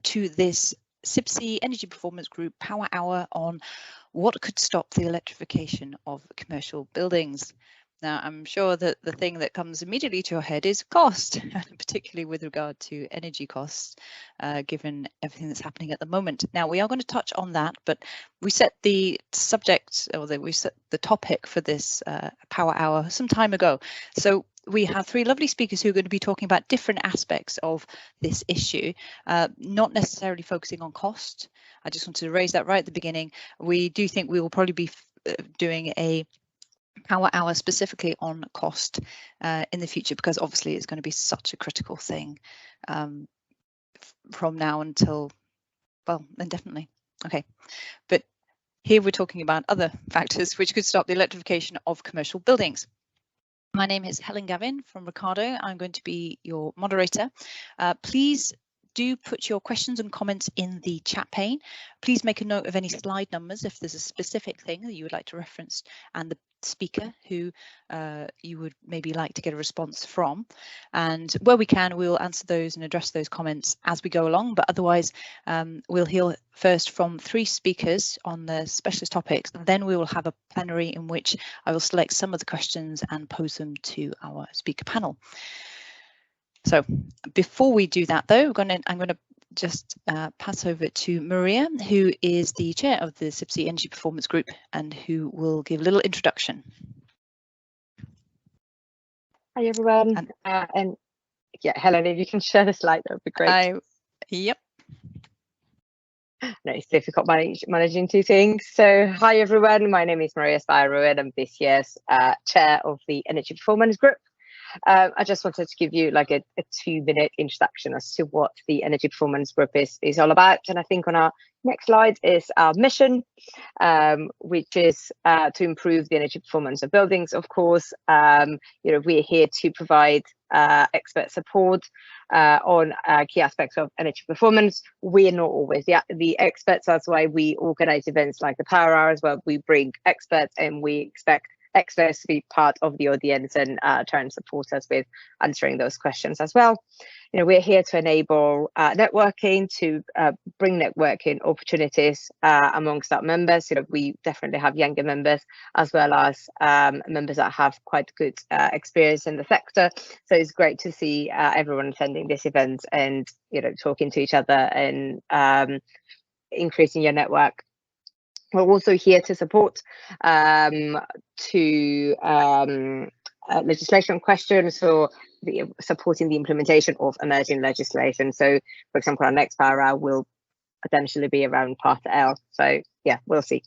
to this CIBSE Energy Performance Group Power Hour on what could stop the electrification of commercial buildings. Now, I'm sure that the thing that comes immediately to your head is cost, particularly with regard to energy costs, given everything that's happening at the moment. Now, we are going to touch on that, but we set the subject, or we set the topic for this Power Hour some time ago. So we have three lovely speakers who are going to be talking about different aspects of this issue, not necessarily focusing on cost. I just wanted to raise that right at the beginning. We do think we will probably be doing a Power Hour specifically on cost in the future, because obviously it's going to be such a critical thing from now until, well, indefinitely. Okay, but here we're talking about other factors which could stop the electrification of commercial buildings. My name is Helen Gavin from Ricardo. I'm going to be your moderator. Please do put your questions and comments in the chat pane. Please make a note of any slide numbers if there's a specific thing that you would like to reference, and the speaker who you would maybe like to get a response from. And where we can, we'll answer those and address those comments as we go along. But otherwise, we'll hear first from three speakers on the specialist topics, and then we will have a plenary in which I will select some of the questions and pose them to our speaker panel. So before we do that, though, I'm going to just pass over to Maria, who is the chair of the CIBSE Energy Performance Group and who will give a little introduction. Hi, everyone. And yeah, Helen, if you can share the slide, that would be great. Yep. No, it's difficult managing two things. So hi, everyone. My name is Maria Spyrou, and I'm this year's chair of the Energy Performance Group. I just wanted to give you like a 2-minute introduction as to what the Energy Performance Group is all about. And I think on our next slide is our mission, which is to improve the energy performance of buildings. Of course, we're here to provide expert support on key aspects of energy performance. We are not always the experts. That's why we organize events like the Power Hours, where we bring experts and we expect experts to be part of the audience and try and support us with answering those questions as well. We're here to enable networking, to bring networking opportunities amongst our members. We definitely have younger members as well as members that have quite good experience in the sector. So it's great to see everyone attending this event and talking to each other and increasing your network. We're also here to support legislation questions, or supporting the implementation of emerging legislation. So, for example, our next Power Hour will potentially be around Part L. So, yeah, we'll see.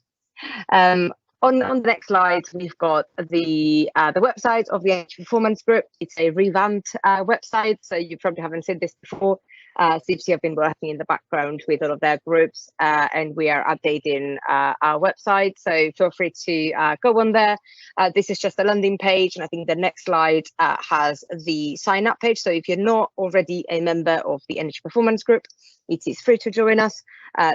On the next slide, we've got the website of the Energy Performance Group. It's a revamped website, so you probably haven't seen this before. CIBSE have been working in the background with all of their groups, and we are updating our website. So feel free to go on there. This is just a landing page, and I think the next slide has the sign up page. So if you're not already a member of the Energy Performance Group, it is free to join us.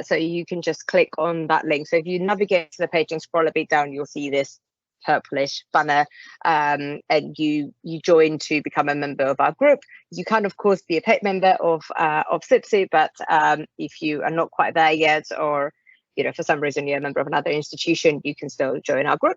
So you can just click on that link. So if you navigate to the page and scroll a bit down, you'll see this purplish banner, and you join to become a member of our group. You can, of course, be a paid member of CIBSE, but if you are not quite there yet, or for some reason you're a member of another institution, you can still join our group.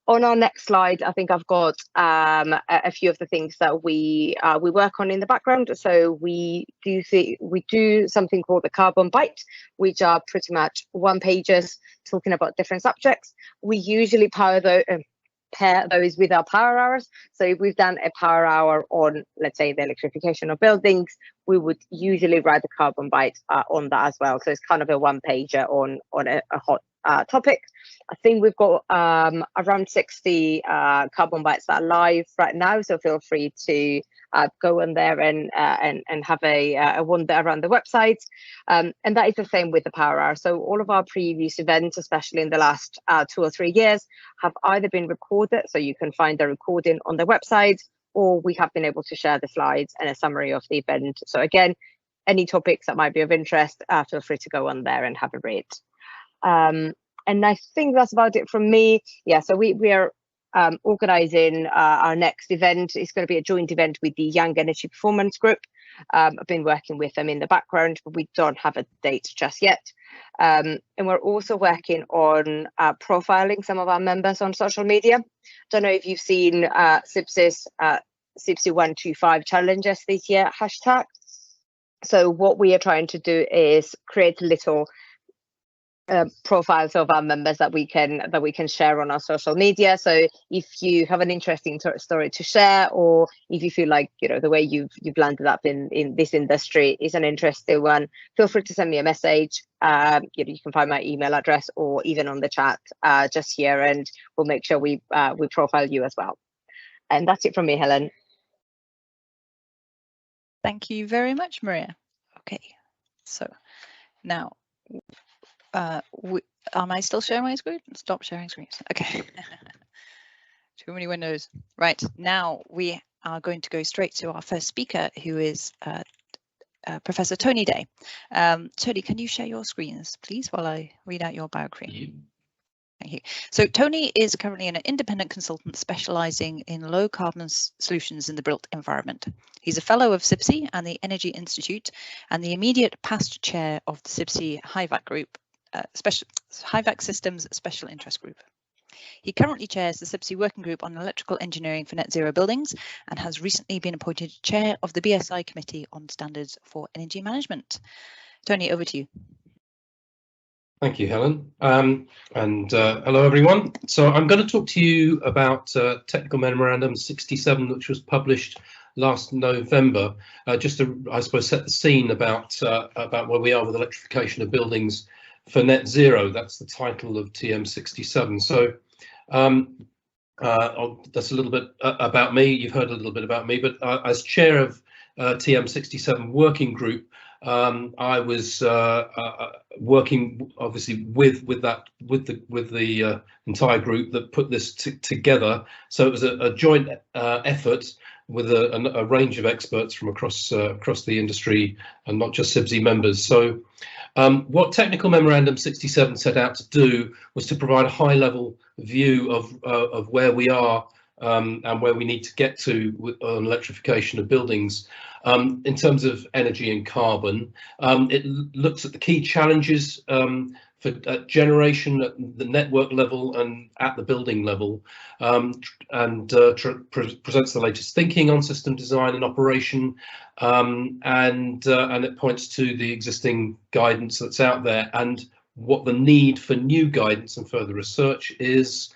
On our next slide, I think I've got a few of the things that we work on in the background. So we do something called the Carbon Bite, which are pretty much one-pagers talking about different subjects. We usually pair those with our Power Hours. So if we've done a Power Hour on, let's say, the electrification of buildings, we would usually write the Carbon Bite on that as well. So it's kind of a one-pager on a hot topic. I think we've got around 60 Carbon Bites that are live right now, so feel free to go on there and have a wander around the website. And that is the same with the Power Hour. So all of our previous events, especially in the last 2 or 3 years, have either been recorded, so you can find the recording on the website, or we have been able to share the slides and a summary of the event. So again, any topics that might be of interest, feel free to go on there and have a read. And I think that's about it from me. Yeah, so we are organizing our next event. It's going to be a joint event with the Young Energy Performance Group. I've been working with them in the background, but we don't have a date just yet. And we're also working on profiling some of our members on social media. Don't know if you've seen CIBSE's CIBSE 125 challenges this year hashtag. So what we are trying to do is create little profiles of our members that we can share on our social media. So if you have an interesting story to share, or if you feel like the way you've landed up in this industry is an interesting one, feel free to send me a message. You can find my email address or even on the chat just here, and we'll make sure we profile you as well. And that's it from me, Helen. Thank you very much, Maria. Okay, so now. Am I still sharing my screen? Stop sharing screens. Okay. Too many windows. Right, now we are going to go straight to our first speaker, who is Professor Tony Day. Tony, can you share your screens, please, while I read out your biography? Thank you. So Tony is currently an independent consultant specialising in low carbon solutions in the built environment. He's a fellow of CIBSE and the Energy Institute, and the immediate past chair of the CIBSE HIVAC Group, HIVAC Systems Special Interest Group. He currently chairs the CIBSE Working Group on Electrical Engineering for Net Zero Buildings, and has recently been appointed chair of the BSI Committee on Standards for Energy Management. Tony, over to you. Thank you, Helen. Hello, everyone. So I'm going to talk to you about Technical Memorandum 67, which was published last November, just to, I suppose, set the scene about where we are with electrification of buildings for net zero. That's the title of TM67. So that's a little bit about me. You've heard a little bit about me, but as chair of TM67 working group, I was working obviously with the entire group that put this together. So it was a joint effort with a range of experts from across the industry, and not just CIBSE members. So what Technical Memorandum 67 set out to do was to provide a high-level view of where we are and where we need to get to on electrification of buildings. In terms of energy and carbon, it looks at the key challenges for generation at the network level and at the building level, and presents the latest thinking on system design and operation, and it points to the existing guidance that's out there and what the need for new guidance and further research is.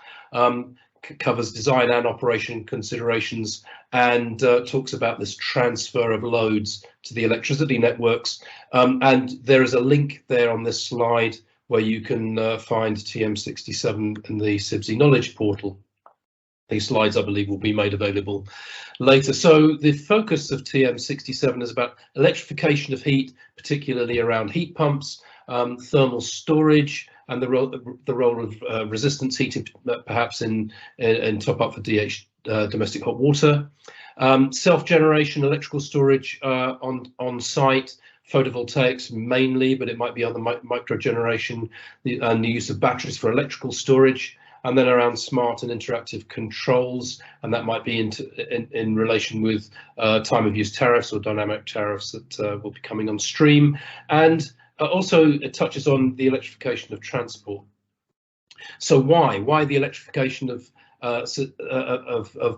Covers design and operation considerations, and talks about this transfer of loads to the electricity networks. And there is a link there on this slide where you can find TM67 in the CIBSE Knowledge Portal. These slides, I believe, will be made available later. So the focus of TM67 is about electrification of heat, particularly around heat pumps, thermal storage, and the role of resistance heating, perhaps in top up for domestic hot water, self-generation electrical storage on site, photovoltaics mainly, but it might be other microgeneration, and the use of batteries for electrical storage, and then around smart and interactive controls, and that might be in relation with time of use tariffs or dynamic tariffs that will be coming on stream. And also it touches on the electrification of transport. So why the electrification of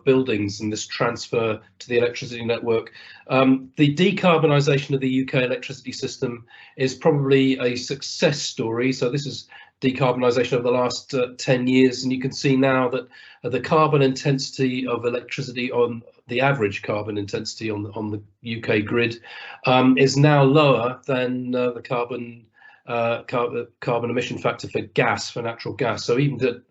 buildings and this transfer to the electricity network? The decarbonisation of the UK electricity system is probably a success story. So this is decarbonisation over the last 10 years, and you can see now that the carbon intensity of electricity, on the average carbon intensity on the UK grid, is now lower than the carbon emission factor for gas, for natural gas. So even the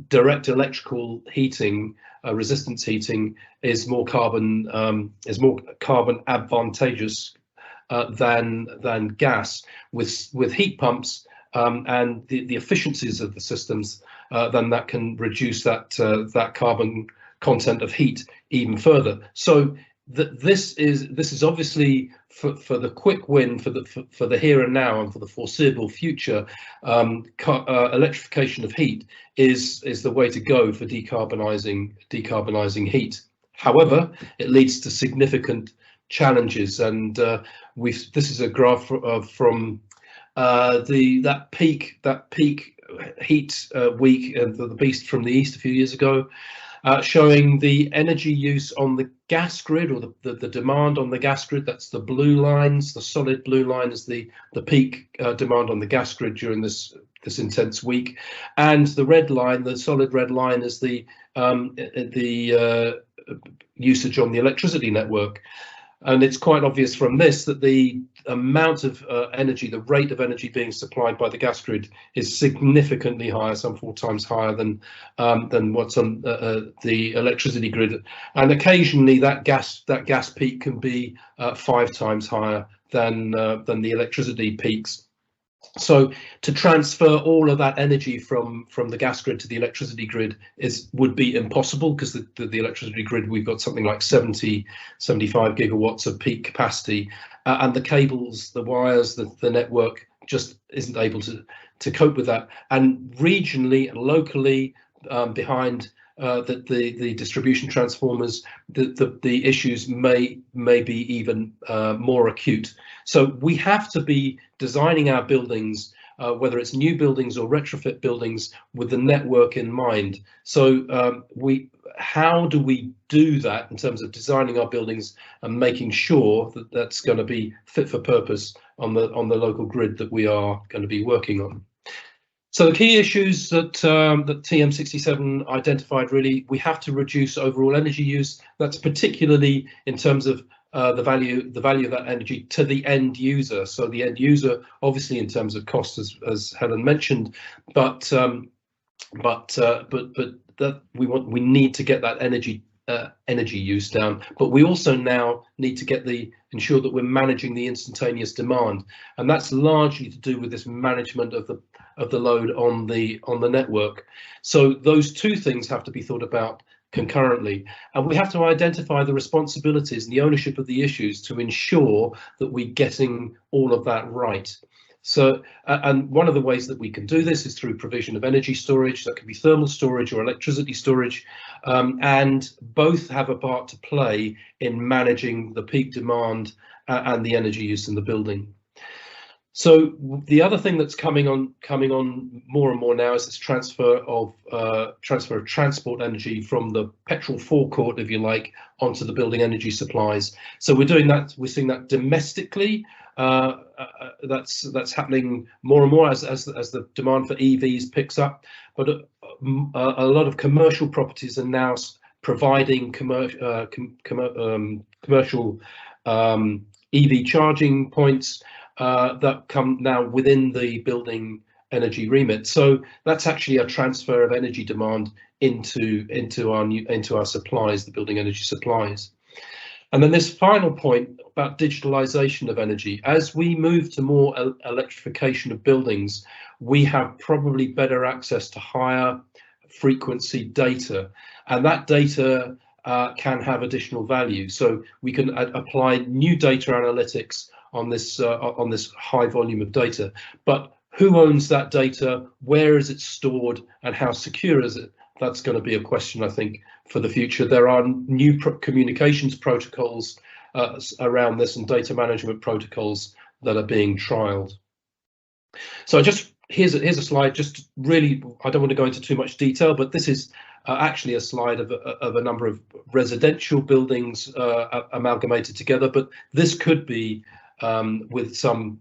direct electrical heating, resistance heating, is more carbon advantageous than gas. With heat pumps and the efficiencies of the systems, then that can reduce that carbon content of heat even further. So this is obviously for the quick win, for the here and now and for the foreseeable future. Electrification of heat is the way to go for decarbonising heat. However, it leads to significant challenges, and this is a graph from that peak heat week of the Beast from the East a few years ago, showing the energy use on the gas grid, or the demand on the gas grid. That's the blue lines. The solid blue line is the peak demand on the gas grid during this intense week, and the red line, the solid red line, is the usage on the electricity network. And it's quite obvious from this that the amount of energy, the rate of energy being supplied by the gas grid, is significantly higher, some 4 times higher than what's on the electricity grid. And occasionally that gas peak can be 5 times higher than the electricity peaks. So to transfer all of that energy from the gas grid to the electricity grid would be impossible, because the electricity grid, we've got something like 75 gigawatts of peak capacity, and the cables, the wires, the network just isn't able to cope with that. And regionally and locally, behind the distribution transformers, the issues may be even more acute. So we have to be designing our buildings, whether it's new buildings or retrofit buildings, with the network in mind. So how do we do that in terms of designing our buildings and making sure that that's going to be fit for purpose on the local grid that we are going to be working on? So the key issues that TM67 identified, really, we have to reduce overall energy use. That's particularly in terms of the value of that energy to the end user. So the end user, obviously, in terms of cost, as Helen mentioned, but that we need to get that energy use down. But we also now need to ensure that we're managing the instantaneous demand, and that's largely to do with this management of the load on the network. So those two things have to be thought about concurrently, and we have to identify the responsibilities and the ownership of the issues to ensure that we're getting all of that right. So, and one of the ways that we can do this is through provision of energy storage. That can be thermal storage or electricity storage, and both have a part to play in managing the peak demand and the energy use in the building. So the other thing that's coming on more and more now is this transfer of transport energy from the petrol forecourt, if you like, onto the building energy supplies. So we're doing that. We're seeing that domestically. That's happening more and more as the demand for EVs picks up. But a lot of commercial properties are now providing commercial EV charging points that come now within the building energy remit. So that's actually a transfer of energy demand into our supplies, the building energy supplies. And then this final point about digitalization of energy. As we move to more electrification of buildings, we have probably better access to higher frequency data, and that data can have additional value. So we can apply new data analytics on this high volume of data. But who owns that data? Where is it stored? And how secure is it? That's going to be a question, I think, for the future. There are new communications protocols around this, and data management protocols that are being trialed. So here's a slide. Just really, I don't want to go into too much detail, but this is actually a slide of a number of residential buildings amalgamated together. But this could be with some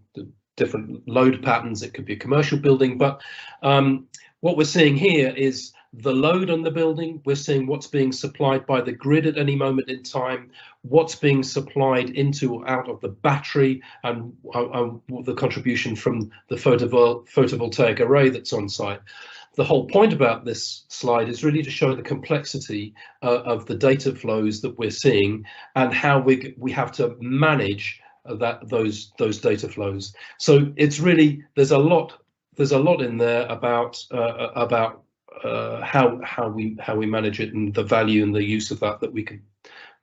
different load patterns. It could be a commercial building, but what we're seeing here is the load on the building. We're seeing what's being supplied by the grid at any moment in time, what's being supplied into or out of the battery, and the contribution from the photovoltaic array that's on site. The whole point about this slide is really to show the complexity of the data flows that we're seeing and how we have to manage those data flows. So it's really, there's a lot in there about how we manage it and the value and the use of that we can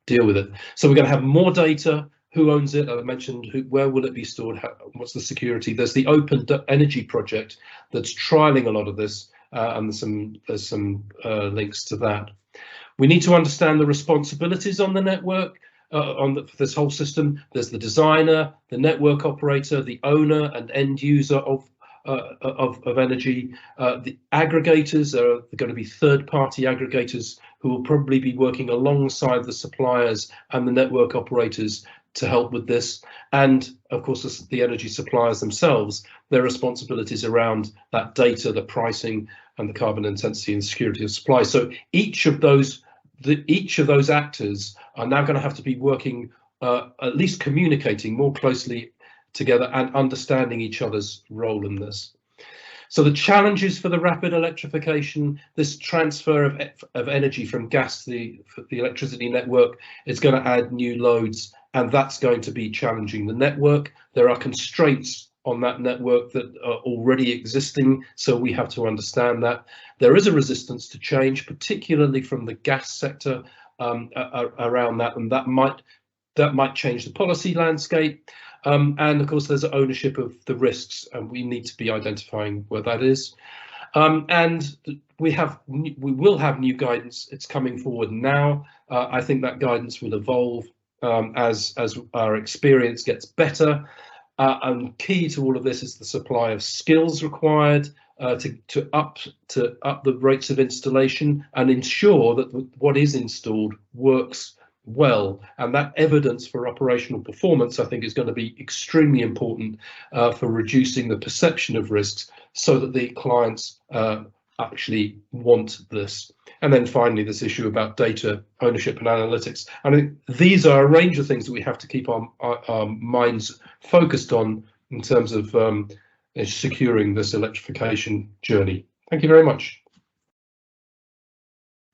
deal with it. So we're going to have more data. Who owns it? I mentioned where will it be stored? What's the security? There's the Open Energy project that's trialing a lot of this, and there's some links to that. We need to understand the responsibilities on the network. for this whole system. There's the designer, the network operator, the owner and end user of energy. The aggregators are going to be third-party aggregators who will probably be working alongside the suppliers and the network operators to help with this. And of course, the energy suppliers themselves, their responsibilities around that data, the pricing, and the carbon intensity and security of supply. So each of those actors are now going to have to be working, at least communicating more closely together and understanding each other's role in this. So the challenges for the rapid electrification, this transfer of energy from gas to the electricity network is going to add new loads, and that's going to be challenging the network. There are constraints on that network that are already existing, so we have to understand that. There is a resistance to change, particularly from the gas sector around that, and that might change the policy landscape. And of course, there's ownership of the risks, and we need to be identifying where that is. And we will have new guidance. It's coming forward now. I think that guidance will evolve as our experience gets better. And key to all of this is the supply of skills required to up the rates of installation and ensure that what is installed works well, and that evidence for operational performance, I think, is going to be extremely important for reducing the perception of risks, so that the clients actually want this. And then finally, this issue about data ownership and analytics. I mean, these are a range of things that we have to keep our minds focused on in terms of securing this electrification journey. Thank you very much.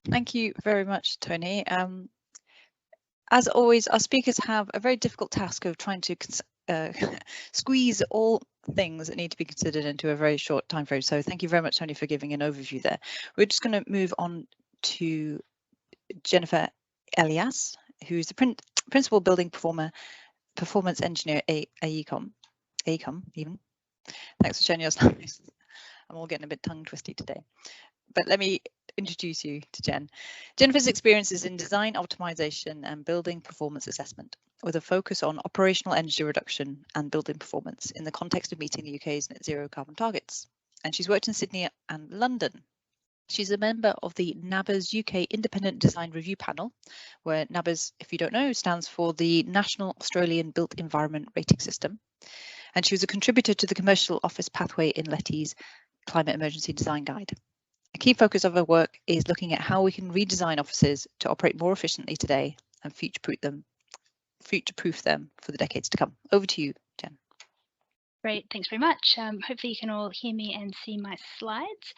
Thank you very much, Tony. As always, our speakers have a very difficult task of trying to squeeze all things that need to be considered into a very short time frame. So thank you very much, Tony, for giving an overview there. We're just going to move on to Jennifer Elias, who's the Principal Building Performance Engineer at AECOM even. Thanks for sharing your slides. I'm all getting a bit tongue twisty today. But let me introduce you to Jen. Jennifer's experience is in design optimization and building performance assessment, with a focus on operational energy reduction and building performance in the context of meeting the UK's net zero carbon targets. And she's worked in Sydney and London. She's a member of the NABERS UK Independent Design Review Panel, where NABERS, if you don't know, stands for the National Australian Built Environment Rating System. And she was a contributor to the Commercial Office Pathway in Letty's Climate Emergency Design Guide. A key focus of her work is looking at how we can redesign offices to operate more efficiently today and future-proof them for the decades to come. Over to you, Jen. Great, thanks very much. Hopefully you can all hear me and see my slides.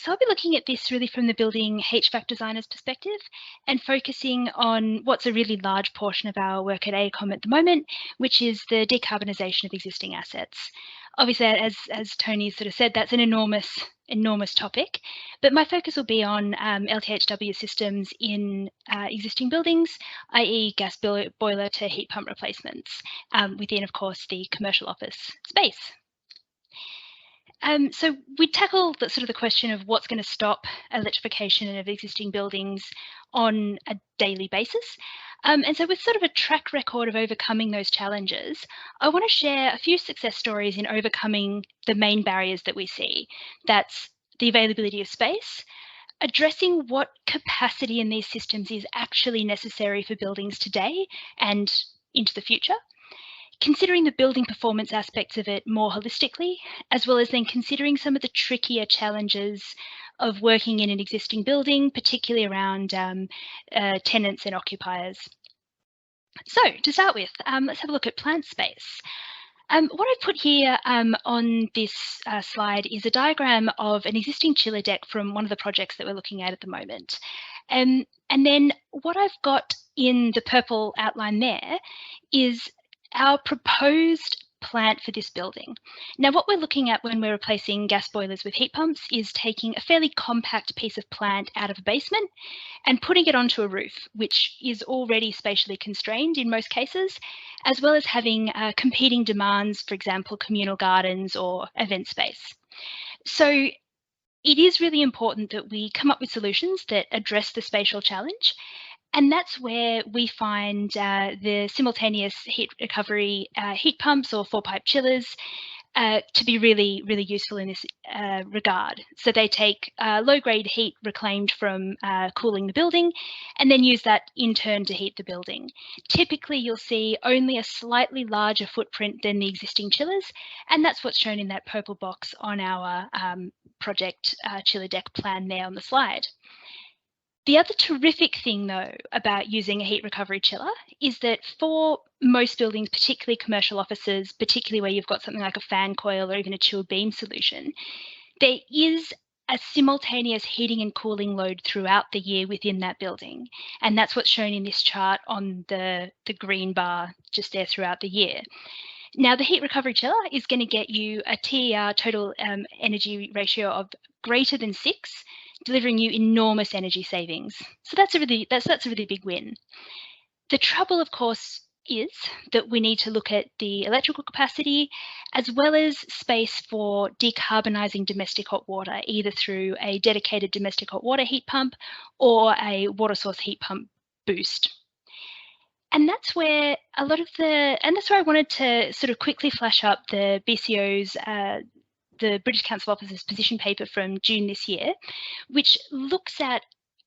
So I'll be looking at this really from the building HVAC designer's perspective and focusing on what's a really large portion of our work at AECOM at the moment, which is the decarbonisation of existing assets. Obviously, as Tony sort of said, that's an enormous topic, but my focus will be on LTHW systems in existing buildings, i.e. gas boiler to heat pump replacements within, of course, the commercial office space. So we tackle the question of what's going to stop electrification of existing buildings on a daily basis. And so with sort of a track record of overcoming those challenges, I want to share a few success stories in overcoming the main barriers that we see. That's the availability of space, addressing what capacity in these systems is actually necessary for buildings today and into the future, considering the building performance aspects of it more holistically, as well as then considering some of the trickier challenges of working in an existing building, particularly around tenants and occupiers. So to start with, let's have a look at plant space. What I've put here on this slide is a diagram of an existing chiller deck from one of the projects that we're looking at the moment. And then what I've got in the purple outline there is our proposed plant for this building. Now, what we're looking at when we're replacing gas boilers with heat pumps is taking a fairly compact piece of plant out of a basement and putting it onto a roof, which is already spatially constrained in most cases, as well as having competing demands, for example, communal gardens or event space. So it is really important that we come up with solutions that address the spatial challenge And that's where we find the simultaneous heat recovery heat pumps or 4-pipe chillers to be really, really useful in this regard. So they take low-grade heat reclaimed from cooling the building and then use that in turn to heat the building. Typically, you'll see only a slightly larger footprint than the existing chillers, and that's what's shown in that purple box on our project chiller deck plan there on the slide. The other terrific thing, though, about using a heat recovery chiller is that for most buildings, particularly commercial offices, particularly where you've got something like a fan coil or even a chilled beam solution, there is a simultaneous heating and cooling load throughout the year within that building. And that's what's shown in this chart on the green bar just there throughout the year. Now, the heat recovery chiller is going to get you a TER, total energy ratio, of greater than 6, delivering you enormous energy savings. So that's a really big win. The trouble, of course, is that we need to look at the electrical capacity as well as space for decarbonising domestic hot water, either through a dedicated domestic hot water heat pump or a water source heat pump boost. And that's where that's where I wanted to sort of quickly flash up the BCO's the British Council Office's position paper from June this year, which looks at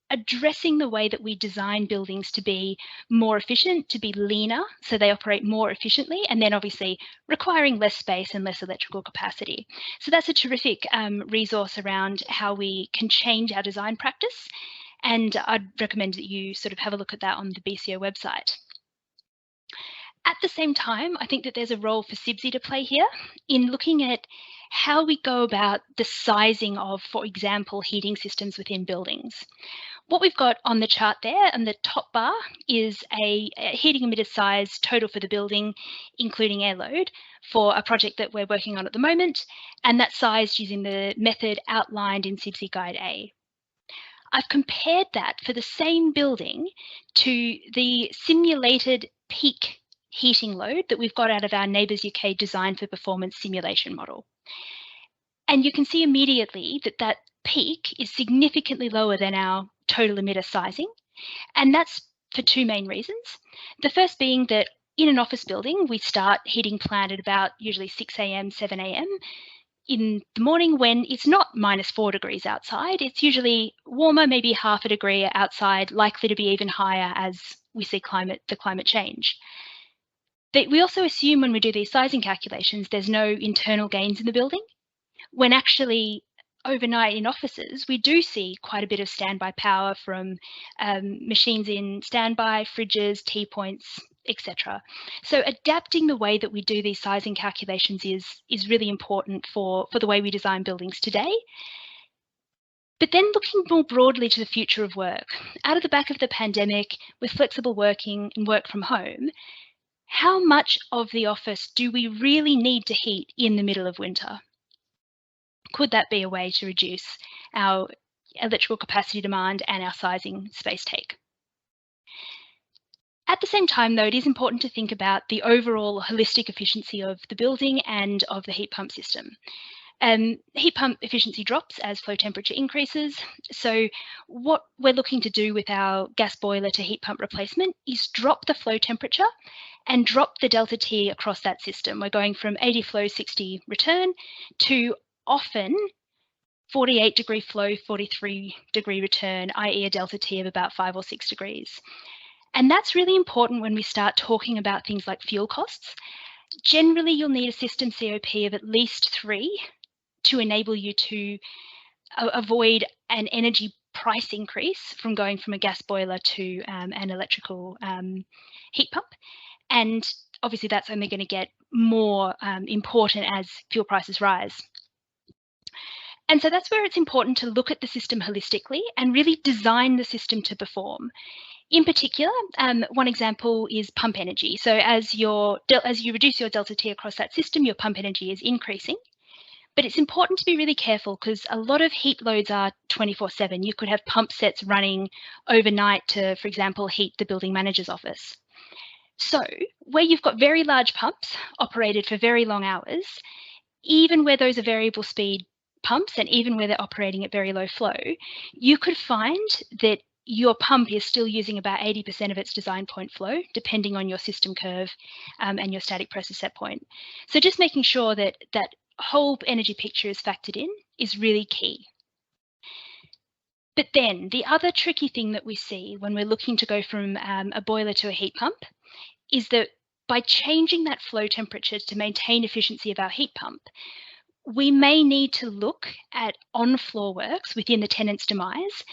addressing the way that we design buildings to be more efficient, to be leaner, so they operate more efficiently, and then obviously requiring less space and less electrical capacity. So that's a terrific resource around how we can change our design practice, and I'd recommend that you sort of have a look at that on the BCO website. At the same time, I think that there's a role for CIBSE to play here in looking at how we go about the sizing of, for example, heating systems within buildings. What we've got on the chart there on the top bar is a heating emitter size total for the building, including air load, for a project that we're working on at the moment, and that's sized using the method outlined in CIBSE Guide A. I've compared that for the same building to the simulated peak heating load that we've got out of our Neighbours UK Design for Performance simulation model. And you can see immediately that that peak is significantly lower than our total emitter sizing. And that's for two main reasons. The first being that in an office building, we start heating plant at about usually 6 a.m, 7 a.m. in the morning when it's not -4 degrees outside. It's usually warmer, maybe half a degree outside, likely to be even higher as we see the climate change. But we also assume when we do these sizing calculations, there's no internal gains in the building, when actually overnight in offices, we do see quite a bit of standby power from machines in standby, fridges, tea points, etc. So adapting the way that we do these sizing calculations is really important for the way we design buildings today. But then looking more broadly to the future of work, out of the back of the pandemic, with flexible working and work from home, how much of the office do we really need to heat in the middle of winter? Could that be a way to reduce our electrical capacity demand and our sizing space take? At the same time, though, it is important to think about the overall holistic efficiency of the building and of the heat pump system. Heat pump efficiency drops as flow temperature increases. So what we're looking to do with our gas boiler to heat pump replacement is drop the flow temperature and drop the delta T across that system. We're going from 80 flow, 60 return to often 48 degree flow, 43 degree return, i.e. a delta T of about 5 or 6 degrees. And that's really important when we start talking about things like fuel costs. Generally, you'll need a system COP of at least 3 to enable you to avoid an energy price increase from going from a gas boiler to an electrical heat pump. And obviously that's only going to get more important as fuel prices rise. And so that's where it's important to look at the system holistically and really design the system to perform. In particular, one example is pump energy. So as you reduce your delta T across that system, your pump energy is increasing. But it's important to be really careful because a lot of heat loads are 24/7. You could have pump sets running overnight to, for example, heat the building manager's office. So where you've got very large pumps operated for very long hours, even where those are variable speed pumps and even where they're operating at very low flow, you could find that your pump is still using about 80% of its design point flow, depending on your system curve and your static pressure set point. So just making sure that that whole energy picture is factored in is really key. But then the other tricky thing that we see when we're looking to go from a boiler to a heat pump is that by changing that flow temperature to maintain efficiency of our heat pump, we may need to look at on-floor works within the tenant's demise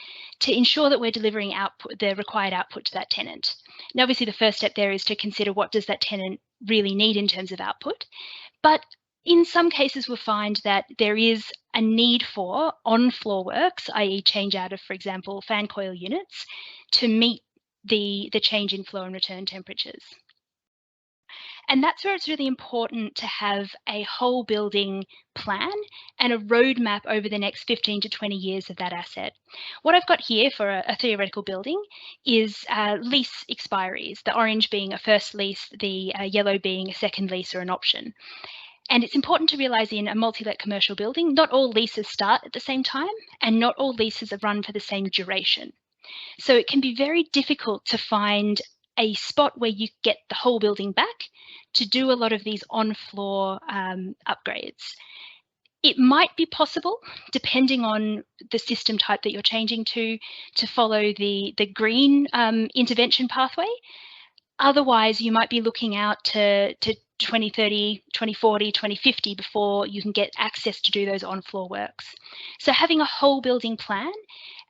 to ensure that we're delivering output, the required output to that tenant. Now, obviously, the first step there is to consider what does that tenant really need in terms of output. But in some cases, we'll find that there is a need for on-floor works, i.e. change out of, for example, fan coil units to meet the change in flow and return temperatures. And that's where it's really important to have a whole building plan and a roadmap over the next 15 to 20 years of that asset. What I've got here for a theoretical building is lease expiries, the orange being a first lease, the yellow being a second lease or an option. And it's important to realise in a multi-let commercial building, not all leases start at the same time and not all leases are run for the same duration. So it can be very difficult to find a spot where you get the whole building back to do a lot of these on-floor upgrades. It might be possible, depending on the system type that you're changing to follow the green intervention pathway. Otherwise, you might be looking out to 2030, 2040, 2050 before you can get access to do those on-floor works. So having a whole building plan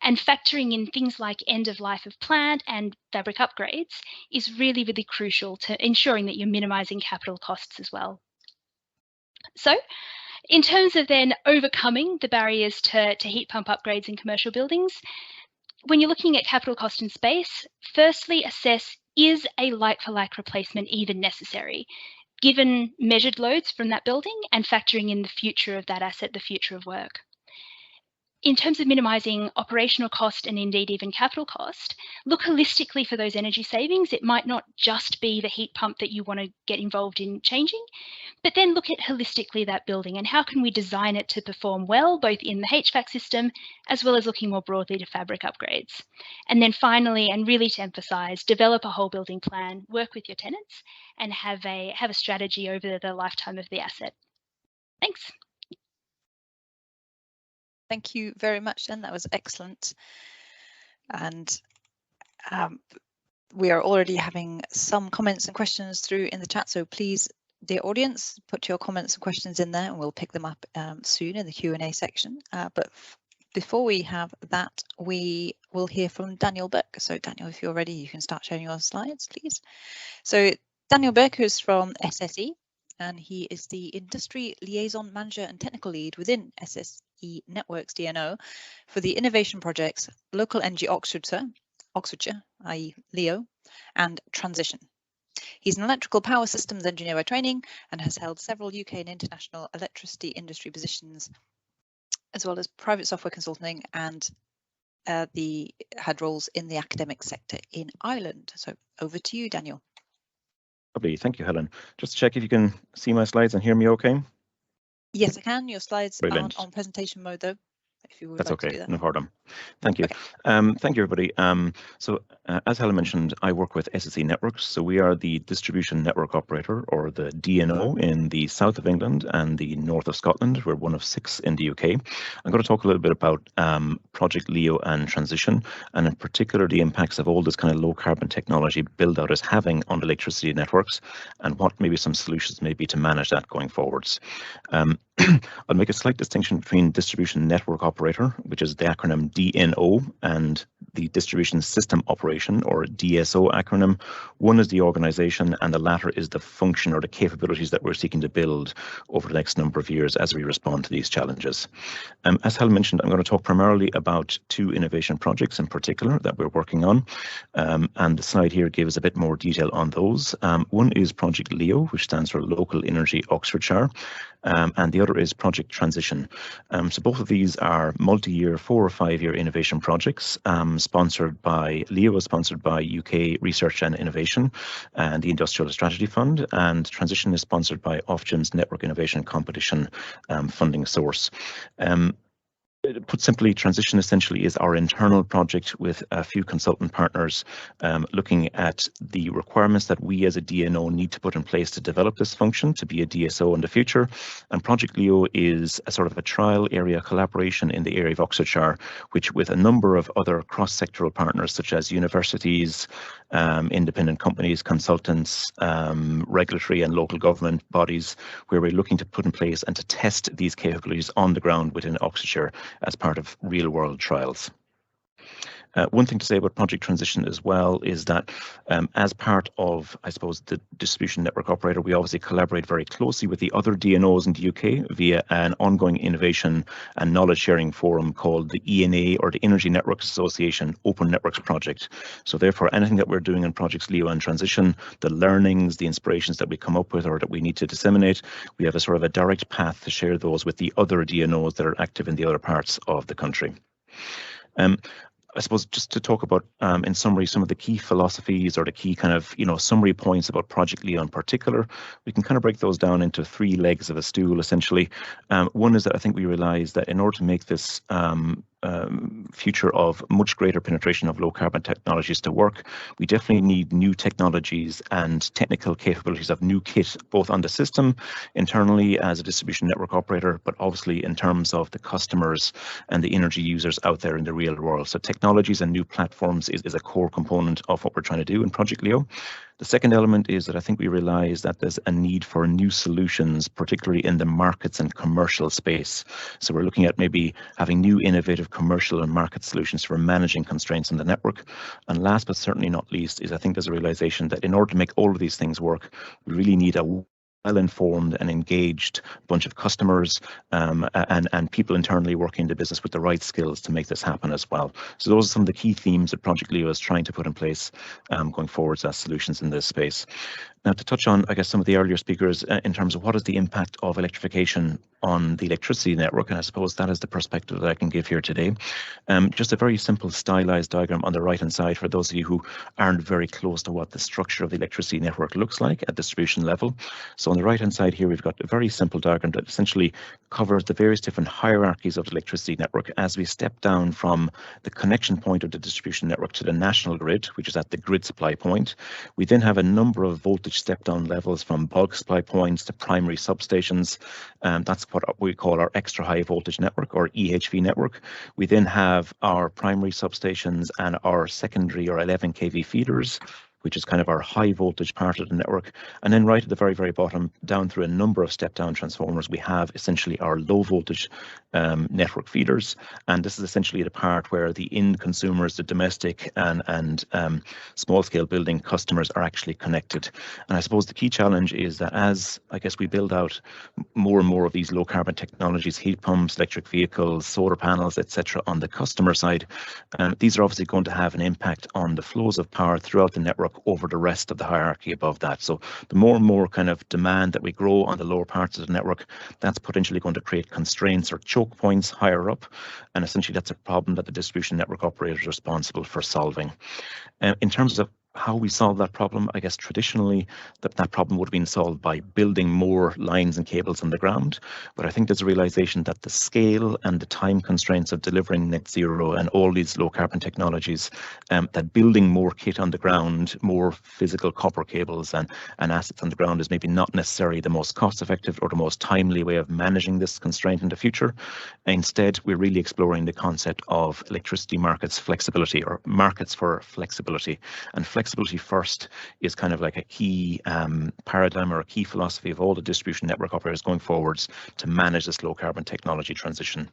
and factoring in things like end of life of plant and fabric upgrades is really, really crucial to ensuring that you're minimising capital costs as well. So in terms of then overcoming the barriers to heat pump upgrades in commercial buildings, when you're looking at capital cost and space, firstly assess, is a like-for-like replacement even necessary, given measured loads from that building and factoring in the future of that asset, the future of work. In terms of minimising operational cost and indeed even capital cost, look holistically for those energy savings. It might not just be the heat pump that you want to get involved in changing, but then look at holistically that building and how can we design it to perform well, both in the HVAC system, as well as looking more broadly to fabric upgrades. And then finally, and really to emphasise, develop a whole building plan, work with your tenants and have a strategy over the lifetime of the asset. Thanks. Thank you very much, Jen. That was excellent. And we are already having some comments and questions through in the chat. So please, dear audience, put your comments and questions in there and we'll pick them up soon in the Q&A section. But before we have that, we will hear from Daniel Burke. So Daniel, if you're ready, you can start sharing your slides, please. So Daniel Burke is from SSE. And he is the Industry Liaison Manager and Technical Lead within SSE Networks DNO for the Innovation Projects Local Energy Oxfordshire, i.e. LEO, and Transition. He's an electrical power systems engineer by training and has held several UK and international electricity industry positions, as well as private software consulting, and had roles in the academic sector in Ireland. So over to you, Daniel. Lovely, thank you, Helen. Just check if you can see my slides and hear me okay? Yes, I can. Your slides Brilliant. aren't on presentation mode though. If you would That's like okay, to do that. no problem. Thank you. Okay. Thank you, everybody. As Helen mentioned, I work with SSE Networks. So we are the distribution network operator, or the DNO, in the south of England and the north of Scotland. We're one of 6 in the UK. I'm going to talk a little bit about Project LEO and Transition, and in particular the impacts of all this kind of low carbon technology build out is having on electricity networks, and what maybe some solutions may be to manage that going forwards. I'll make a slight distinction between distribution network operator, which is the acronym DNO, and the distribution system operation, or DSO acronym. One is the organization and the latter is the function or the capabilities that we're seeking to build over the next number of years as we respond to these challenges. As Helen mentioned, I'm going to talk primarily about 2 innovation projects in particular that we're working on, and the slide here gives a bit more detail on those. One is Project LEO, which stands for Local Energy Oxfordshire, and the other is Project Transition. So both of these are multi-year 4 or 5 year innovation projects. Sponsored by LEO is sponsored by UK Research and Innovation and the Industrial Strategy Fund, and Transition is sponsored by Ofgem's Network Innovation Competition funding source. Put simply, transition essentially is our internal project with a few consultant partners looking at the requirements that we as a DNO need to put in place to develop this function to be a DSO in the future. And Project Leo is a sort of a trial area collaboration in the area of Oxfordshire, which with a number of other cross-sectoral partners such as universities, independent companies, consultants, regulatory and local government bodies, where we're looking to put in place and to test these capabilities on the ground within Oxfordshire as part of real-world trials. One thing to say about Project Transition as well is that as part of, I suppose, the distribution network operator, we obviously collaborate very closely with the other DNOs in the UK via an ongoing innovation and knowledge sharing forum called the ENA, or the Energy Networks Association Open Networks Project. So therefore, anything that we're doing in Projects Leo and Transition, the learnings, the inspirations that we come up with or that we need to disseminate, we have a sort of a direct path to share those with the other DNOs that are active in the other parts of the country. I suppose just to talk about, in summary, some of the key philosophies or the key kind of, summary points about Project Leo in particular, we can kind of break those down into three legs of a stool, essentially. One is that I think we realize that in order to make this future of much greater penetration of low carbon technologies to work, we definitely need new technologies and technical capabilities of new kit, both on the system internally as a distribution network operator, but obviously in terms of the customers and the energy users out there in the real world. So technologies and new platforms is a core component of what we're trying to do in Project Leo. The second element is that I think we realize that there's a need for new solutions, particularly in the markets and commercial space. So we're looking at maybe having new innovative commercial and market solutions for managing constraints on the network. And last but certainly not least is I think there's a realization that in order to make all of these things work, we really need a well-informed and engaged bunch of customers and people internally working in the business with the right skills to make this happen as well. So those are some of the key themes that Project Leo is trying to put in place going forwards as solutions in this space. Now, to touch on, I guess, some of the earlier speakers in terms of what is the impact of electrification on the electricity network, and I suppose that is the perspective that I can give here today. Just a very simple stylized diagram on the right-hand side for those of you who aren't very close to what the structure of the electricity network looks like at distribution level. So on the right-hand side here, we've got a very simple diagram that essentially covers the various different hierarchies of the electricity network as we step down from the connection point of the distribution network to the national grid, which is at the grid supply point. We then have a number of voltage step-down levels from bulk supply points to primary substations. That's what we call our extra high voltage network, or EHV network. We then have our primary substations and our secondary or 11 kV feeders, which is kind of our high voltage part of the network. And then right at the very, very bottom, down through a number of step-down transformers, we have essentially our low voltage network feeders. And this is essentially the part where the end consumers, the domestic and small scale building customers are actually connected. And I suppose the key challenge is that as, I guess, we build out more and more of these low carbon technologies, heat pumps, electric vehicles, solar panels, etc., on the customer side, these are obviously going to have an impact on the flows of power throughout the network over the rest of the hierarchy above that. So the more and more kind of demand that we grow on the lower parts of the network, that's potentially going to create constraints or choke points higher up. And essentially that's a problem that the distribution network operator is responsible for solving. In terms of how we solve that problem, I guess traditionally that problem would have been solved by building more lines and cables on the ground. But I think there's a realization that the scale and the time constraints of delivering net zero and all these low carbon technologies, that building more kit on the ground, more physical copper cables and assets on the ground is maybe not necessarily the most cost effective or the most timely way of managing this constraint in the future. Instead, we're really exploring the concept of electricity markets flexibility, or markets for flexibility. And flexibility first is kind of like a key paradigm or a key philosophy of all the distribution network operators going forwards to manage this low carbon technology transition.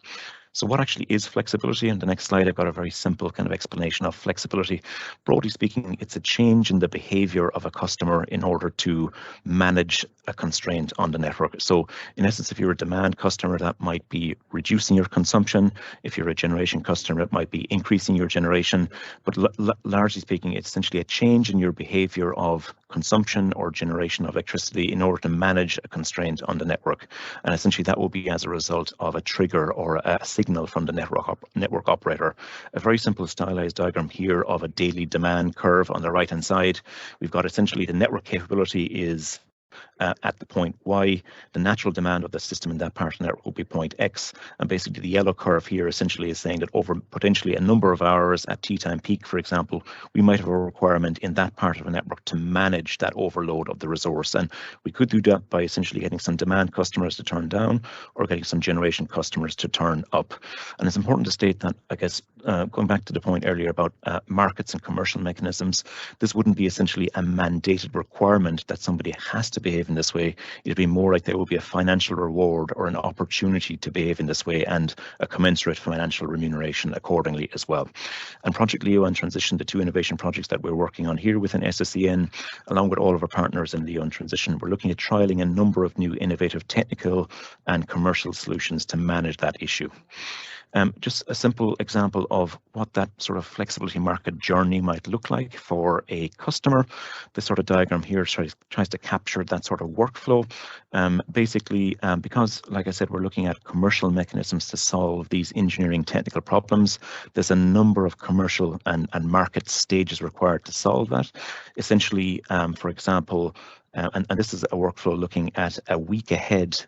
So what actually is flexibility? In the next slide, I've got a very simple kind of explanation of flexibility. Broadly speaking, it's a change in the behavior of a customer in order to manage a constraint on the network. So in essence, if you're a demand customer, that might be reducing your consumption. If you're a generation customer, it might be increasing your generation. But largely speaking, it's essentially a change in your behavior of consumption or generation of electricity in order to manage a constraint on the network. And essentially that will be as a result of a trigger or a signal from the network operator. A very simple stylized diagram here of a daily demand curve on the right hand side. We've got essentially the network capability is at the point Y, the natural demand of the system in that part of the network will be point X. And basically the yellow curve here essentially is saying that over potentially a number of hours at tea time peak, for example, we might have a requirement in that part of a network to manage that overload of the resource. And we could do that by essentially getting some demand customers to turn down or getting some generation customers to turn up. And it's important to state that, I guess, going back to the point earlier about markets and commercial mechanisms, this wouldn't be essentially a mandated requirement that somebody has to behave in this way. It'd be more like there will be a financial reward or an opportunity to behave in this way and a commensurate financial remuneration accordingly as well. And Project Leo and Transition, the two innovation projects that we're working on here within SSEN, along with all of our partners in Leo and Transition, we're looking at trialing a number of new innovative technical and commercial solutions to manage that issue. Just a simple example of what that sort of flexibility market journey might look like for a customer. This sort of diagram here tries to capture that sort of workflow. Basically, because, like I said, we're looking at commercial mechanisms to solve these engineering technical problems, there's a number of commercial and market stages required to solve that. Essentially, for example, and this is a workflow looking at a week ahead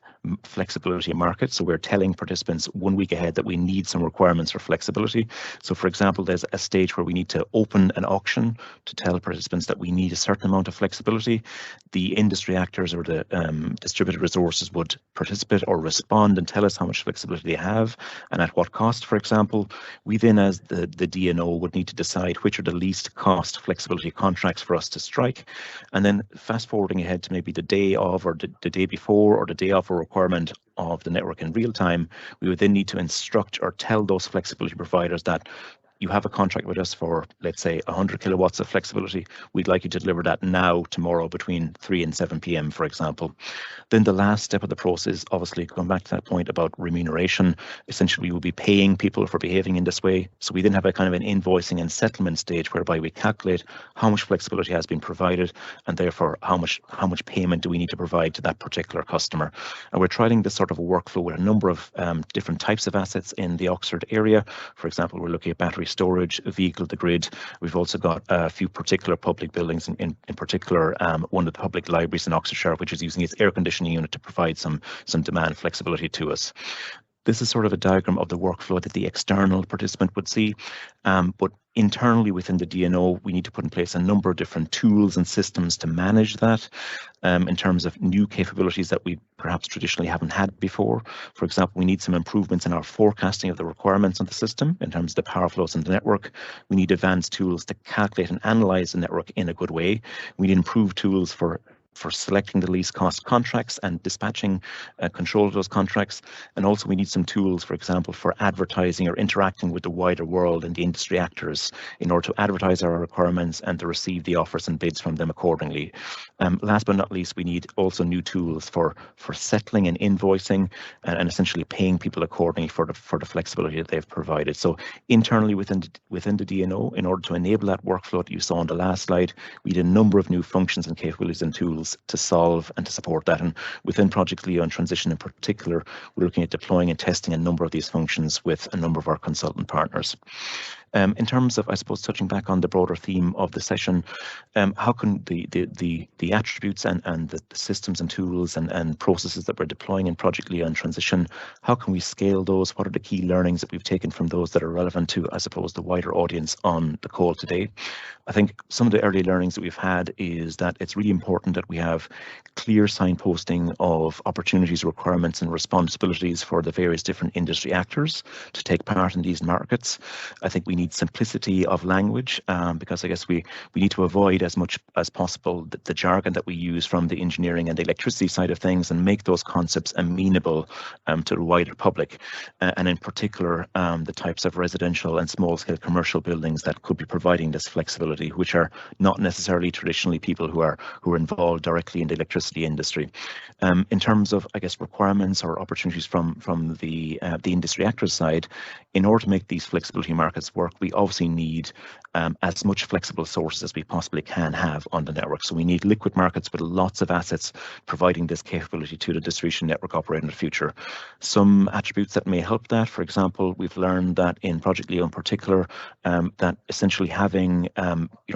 flexibility market. So we're telling participants 1 week ahead that we need some requirements for flexibility. So for example, there's a stage where we need to open an auction to tell participants that we need a certain amount of flexibility. The industry actors or the distributed resources would participate or respond and tell us how much flexibility they have and at what cost, for example. We then, as the DNO, would need to decide which are the least cost flexibility contracts for us to strike. And then fast forwarding ahead to maybe the day of or the day before or the day of a requirement of the network in real time, we would then need to instruct or tell those flexibility providers that you have a contract with us for, let's say, 100 kilowatts of flexibility. We'd like you to deliver that now, tomorrow, between 3 and 7 p.m., for example. Then the last step of the process, obviously, going back to that point about remuneration, essentially we will be paying people for behaving in this way. So we then have a kind of an invoicing and settlement stage whereby we calculate how much flexibility has been provided and therefore how much payment do we need to provide to that particular customer. And we're trialing this sort of a workflow with a number of different types of assets in the Oxford area. For example, we're looking at battery storage, vehicle to grid. We've also got a few particular public buildings, in particular one of the public libraries in Oxfordshire, which is using its air conditioning unit to provide some demand flexibility to us. This is sort of a diagram of the workflow that the external participant would see, but internally within the DNO, we need to put in place a number of different tools and systems to manage that in terms of new capabilities that we perhaps traditionally haven't had before. For example, we need some improvements in our forecasting of the requirements on the system in terms of the power flows in the network. We need advanced tools to calculate and analyze the network in a good way. We need improved tools for selecting the least cost contracts and dispatching control of those contracts. And also we need some tools, for example, for advertising or interacting with the wider world and the industry actors in order to advertise our requirements and to receive the offers and bids from them accordingly. Last but not least, we need also new tools for settling and invoicing and essentially paying people accordingly for the flexibility that they've provided. So internally within the DNO, in order to enable that workflow that you saw on the last slide, we need a number of new functions and capabilities and tools to solve and to support that. And within Project Leo and Transition in particular, we're looking at deploying and testing a number of these functions with a number of our consultant partners. In terms of, I suppose, touching back on the broader theme of the session, how can the attributes and the systems and tools and processes that we're deploying in Project Leo and Transition, how can we scale those? What are the key learnings that we've taken from those that are relevant to, I suppose, the wider audience on the call today? I think some of the early learnings that we've had is that it's really important that we have clear signposting of opportunities, requirements and responsibilities for the various different industry actors to take part in these markets. I think we need simplicity of language because I guess we need to avoid as much as possible the jargon that we use from the engineering and the electricity side of things and make those concepts amenable to the wider public, and in particular the types of residential and small-scale commercial buildings that could be providing this flexibility, which are not necessarily traditionally people who are involved directly in the electricity industry. In terms of, I guess, requirements or opportunities from the industry actors side, in order to make these flexibility markets work, network, we obviously need as much flexible sources as we possibly can have on the network. So we need liquid markets with lots of assets providing this capability to the distribution network operator in the future. Some attributes that may help that, for example, we've learned that in Project Leo in particular, that essentially having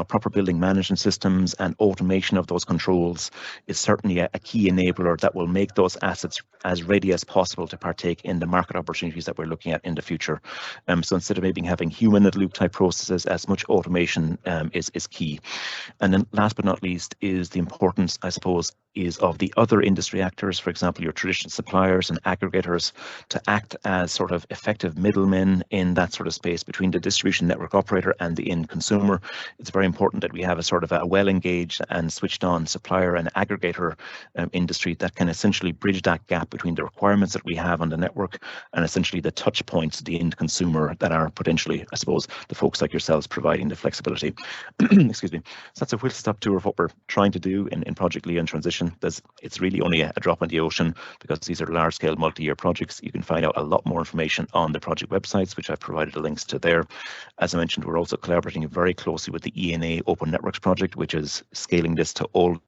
proper building management systems and automation of those controls is certainly a key enabler that will make those assets as ready as possible to partake in the market opportunities that we're looking at in the future. So instead of maybe having human-in-the-loop type processes, as much automation is key. And then last but not least is the importance, I suppose, is of the other industry actors, for example, your traditional suppliers and aggregators, to act as sort of effective middlemen in that sort of space between the distribution network operator and the end consumer. It's very important that we have a sort of a well-engaged and switched-on supplier and aggregator industry that can essentially bridge that gap between the requirements that we have on the network and essentially the touch points to the end consumer that are potentially, I suppose, the folks like yourselves providing the flexibility. Excuse me. So that's a whistle-stop tour of what we're trying to do in Project Leo and Transition. It's really only a drop in the ocean because these are large-scale multi-year projects. You can find out a lot more information on the project websites, which I've provided the links to there. As I mentioned, we're also collaborating very closely with the ENA Open Networks project, which is scaling this to all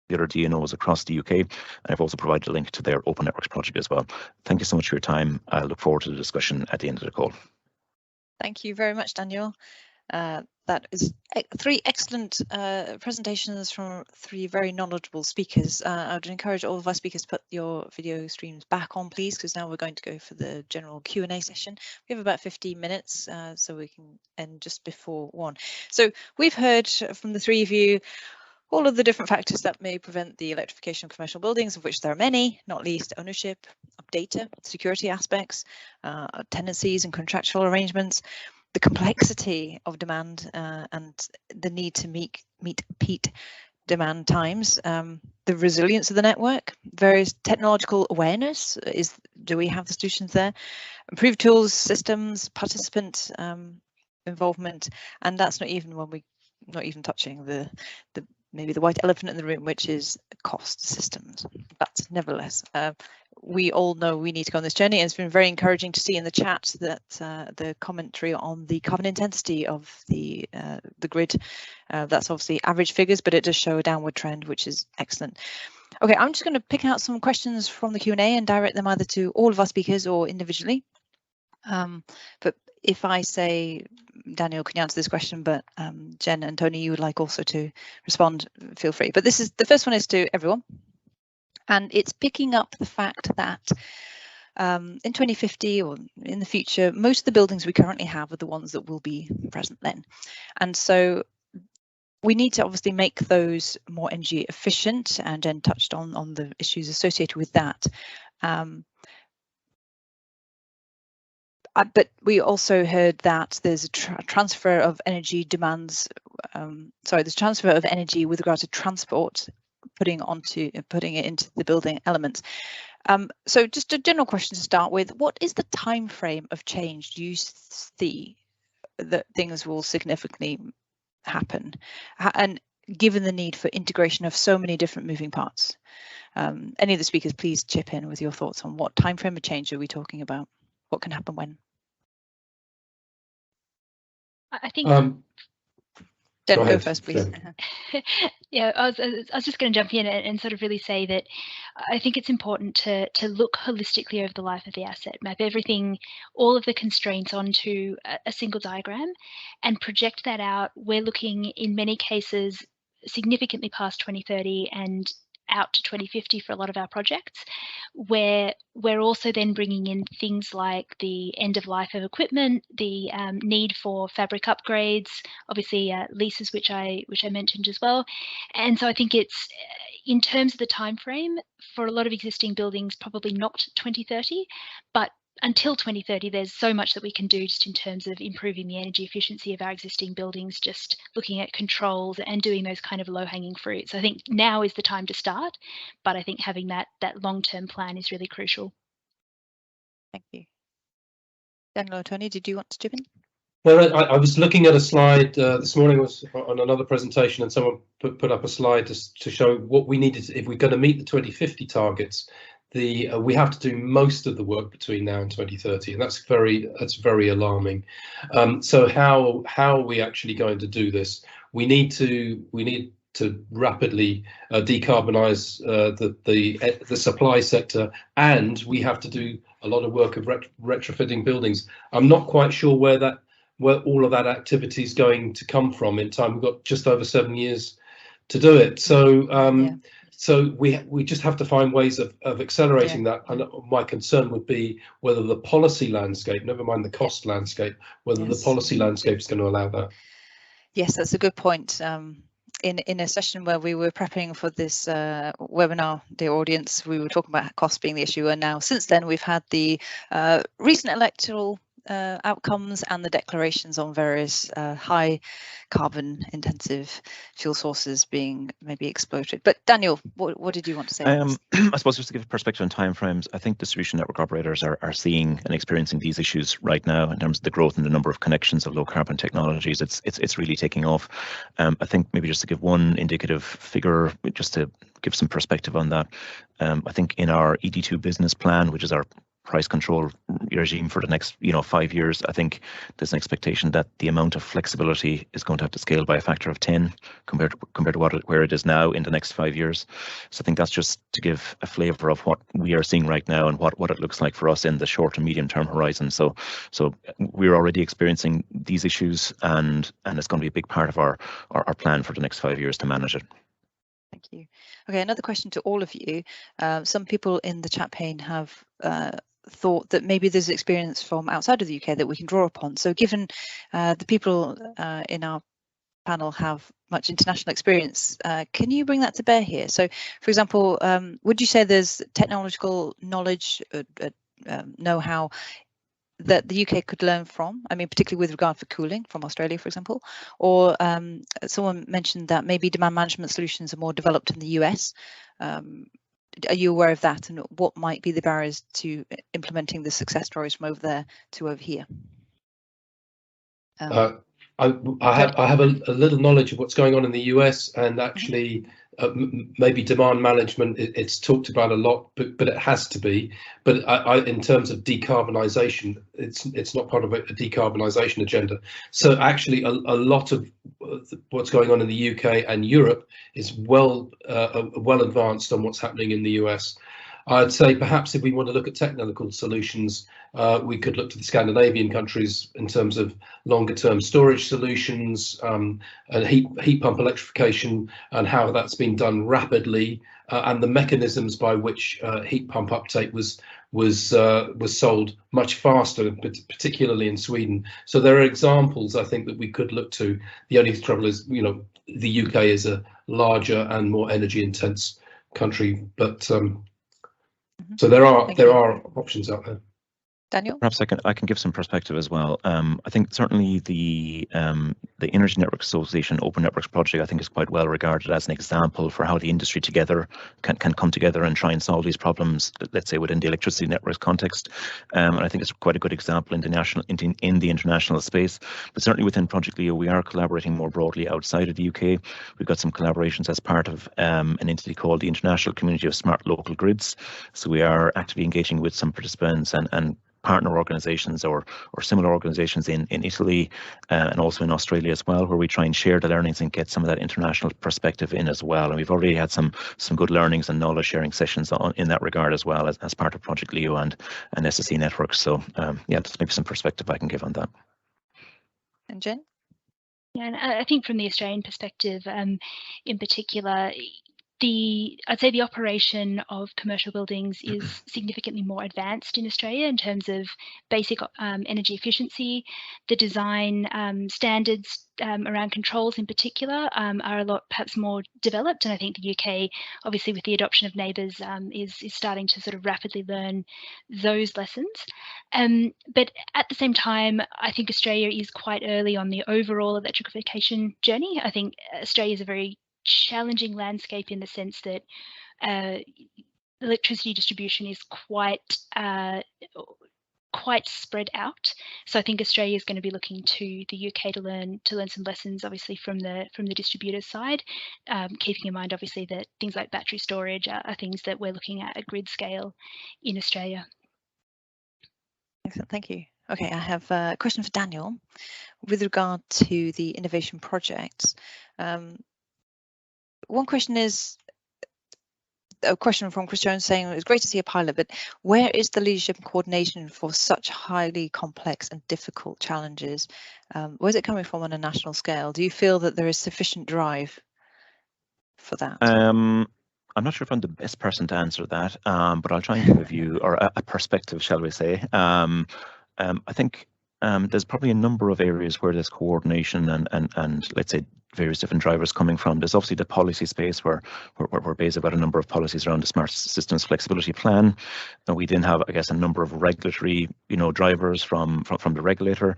the other DNOs across the UK. And I've also provided a link to their Open Networks project as well. Thank you so much for your time. I look forward to the discussion at the end of the call. Thank you very much, Daniel. That is three excellent presentations from three very knowledgeable speakers. I would encourage all of our speakers to put your video streams back on, please, because now we're going to go for the general Q&A session. We have about 15 minutes, so we can end just before 1. So we've heard from the three of you all of the different factors that may prevent the electrification of commercial buildings, of which there are many, not least ownership of data, security aspects, tenancies and contractual arrangements, the complexity of demand and the need to meet peak demand times, the resilience of the network, various technological awareness, do we have the solutions there, improved tools, systems, participant involvement, and that's not even touching the maybe the white elephant in the room, which is cost systems. But nevertheless, we all know we need to go on this journey, and it's been very encouraging to see in the chat that the commentary on the carbon intensity of the grid, that's obviously average figures, but it does show a downward trend, which is excellent. Okay, I'm just going to pick out some questions from the Q&A and direct them either to all of our speakers or individually. But if I say, Daniel, can you answer this question, but Jen and Tony, you would like also to respond, feel free. But the first one is to everyone. And it's picking up the fact that in 2050 or in the future, most of the buildings we currently have are the ones that will be present then. And so we need to obviously make those more energy efficient, and Jen touched on the issues associated with that. But we also heard that there's a transfer of energy demands. There's transfer of energy with regard to transport, putting it into the building elements. So just a general question to start with: what is the time frame of change do you see that things will significantly happen, and given the need for integration of so many different moving parts? Any of the speakers, please chip in with your thoughts on what time frame of change are we talking about? What can happen when? I think go first, please. Yeah, I was just going to jump in and sort of really say that I think it's important to look holistically over the life of the asset, map everything, all of the constraints onto a single diagram, and project that out. We're looking in many cases significantly past 2030 and out to 2050 for a lot of our projects, where we're also then bringing in things like the end of life of equipment, the need for fabric upgrades, obviously leases, which I mentioned as well. And so I think it's, in terms of the time frame, for a lot of existing buildings, probably not 2030, but until 2030, there's so much that we can do just in terms of improving the energy efficiency of our existing buildings, just looking at controls and doing those kind of low-hanging fruits. I think now is the time to start, but I think having that long-term plan is really crucial. Thank you. Daniel or Tony, did you want to chip in? Well, I was looking at a slide this morning, was on another presentation, and someone put up a slide to show what we needed if we're going to meet the 2050 targets. we have to do most of the work between now and 2030, and that's very alarming. So how are we actually going to do this? We need to rapidly decarbonize the supply sector, and we have to do a lot of work of retrofitting buildings. I'm not quite sure where all of that activity is going to come from in time. We've got just over 7 years to do it. So so we just have to find ways of accelerating that. And my concern would be whether the policy landscape, never mind the cost landscape, whether the policy landscape is going to allow that. Yes, that's a good point. In a session where we were prepping for this webinar, the audience, we were talking about cost being the issue, and now since then we've had the recent electoral outcomes and the declarations on various high carbon intensive fuel sources being maybe exploited. But Daniel, what did you want to say? I suppose just to give a perspective on timeframes, I think distribution network operators are seeing and experiencing these issues right now in terms of the growth in the number of connections of low carbon technologies. It's really taking off. I think maybe just to give one indicative figure, just to give some perspective on that, I think in our ED2 business plan, which is our price control regime for the next 5 years, I think there's an expectation that the amount of flexibility is going to have to scale by a factor of 10 compared to where it is now in the next 5 years. So I think that's just to give a flavour of what we are seeing right now and what it looks like for us in the short and medium term horizon. So we're already experiencing these issues, and it's going to be a big part of our plan for the next 5 years to manage it. Thank you. Okay, another question to all of you. Some people in the chat pane have thought that maybe there's experience from outside of the UK that we can draw upon. So given the people in our panel have much international experience, can you bring that to bear here? So, for example, would you say there's technological knowledge, know-how that the UK could learn from? I mean, particularly with regard for cooling from Australia, for example, or someone mentioned that maybe demand management solutions are more developed in the US. Are you aware of that, and what might be the barriers to implementing the success stories from over there to over here? I have a little knowledge of what's going on in the US, and actually maybe demand management, it's talked about a lot, but it has to be. But in terms of decarbonisation, it's not part of a decarbonisation agenda. So actually a lot of what's going on in the UK and Europe is well advanced on what's happening in the US. I'd say perhaps if we want to look at technical solutions, we could look to the Scandinavian countries in terms of longer term storage solutions, and heat pump electrification, and how that's been done rapidly, and the mechanisms by which heat pump uptake was sold much faster, particularly in Sweden. So there are examples I think that we could look to. The only trouble is, the UK is a larger and more energy intense country, but so there are options out there. Daniel? Perhaps I can give some perspective as well. I think certainly the Energy Network Association Open Networks project, I think, is quite well regarded as an example for how the industry together can come together and try and solve these problems, let's say within the electricity networks context. And I think it's quite a good example in the international space. But certainly within Project Leo, we are collaborating more broadly outside of the UK. We've got some collaborations as part of an entity called the International Community of Smart Local Grids. So we are actively engaging with some participants and partner organizations or similar organizations in Italy and also in Australia as well, where we try and share the learnings and get some of that international perspective in as well. And we've already had some good learnings and knowledge sharing sessions in that regard as well as part of Project Leo and SSE Networks. So yeah, that's maybe some perspective I can give on that. And Jen? Yeah, and I think from the Australian perspective, in particular, I'd say the operation of commercial buildings is significantly more advanced in Australia in terms of basic energy efficiency. The design standards around controls in particular are a lot perhaps more developed, and I think the UK, obviously with the adoption of neighbours, is starting to sort of rapidly learn those lessons. But at the same time, I think Australia is quite early on the overall electrification journey. I think Australia is a very challenging landscape in the sense that electricity distribution is quite quite spread out. So I think Australia is going to be looking to the UK to learn some lessons, obviously from the distributor side, keeping in mind obviously that things like battery storage are things that we're looking at grid scale in Australia. Excellent, thank you. Okay, I have a question for Daniel with regard to the innovation projects. One question is a question from Chris Jones saying it's great to see a pilot, but where is the leadership and coordination for such highly complex and difficult challenges? Where's it coming from on a national scale? Do you feel that there is sufficient drive for that? I'm not sure if I'm the best person to answer that, but I'll try and give a view or a perspective, shall we say. I think there's probably a number of areas where there's coordination and let's say various different drivers coming from. There's obviously the policy space where BEIS have got a number of policies around the Smart Systems Flexibility Plan. And we then have, I guess, a number of regulatory, drivers from the regulator.